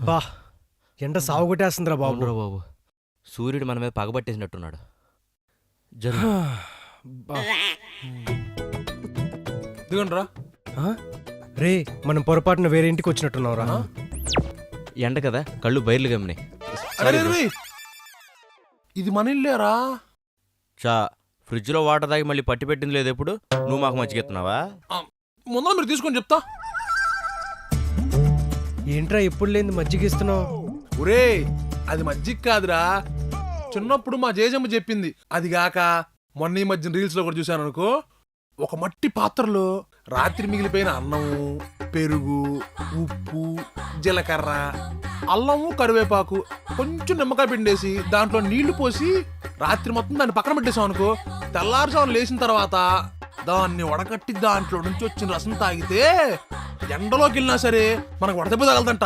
బా ఎండ సాగు కొట్టేస్తుందిరా బాబు. అవునురా బాబు, సూర్యుడు మన మీద పగబట్టేసినట్టున్నాడు. జరుగు. బా. దిగండి రా. రే మనం పొరపాటున వేరే ఇంటికి వచ్చినట్టున్నావురా. ఎండ కదా, కళ్ళు బయర్లు గమ్మినాయి. అరే రే, ఇది మన ఇల్లేరా? చా, ఫ్రిడ్జ్ లో వాటర్ తాగి మళ్ళీ పట్టి పెట్టింది లేదు. ఎప్పుడు నువ్వు మాకు మజ్జిగెత్తున్నావా? ముందర మీరు తీసుకొని చెప్తా. ఏంట్రా ఎప్పుడు లేని మజ్జిగ ఇస్తున్నావు? ఒరే, అది మజ్జిగ కాదురా, చిన్నప్పుడు మా జేజమ్మ చెప్పింది. అది గాక మొన్న ఈ మధ్యన రీల్స్ లో కూడా చూశాను అనుకో, ఒక మట్టి పాత్రలో రాత్రి మిగిలిపోయిన అన్నము, పెరుగు, ఉప్పు, జీలకర్ర, అల్లము, కరివేపాకు, కొంచెం నిమ్మకాయ పిండేసి దాంట్లో నీళ్లు పోసి రాత్రి మొత్తం దాన్ని పక్కన పెట్టేసాం అనుకో, తెల్లారుజామున లేచిన తర్వాత దాన్ని వడకట్టి దాంట్లో నుంచి వచ్చిన రసం తాగితే ఎండలోకి వెళ్ళినా సరే మనకు వడదెబ్బ తగలదంట.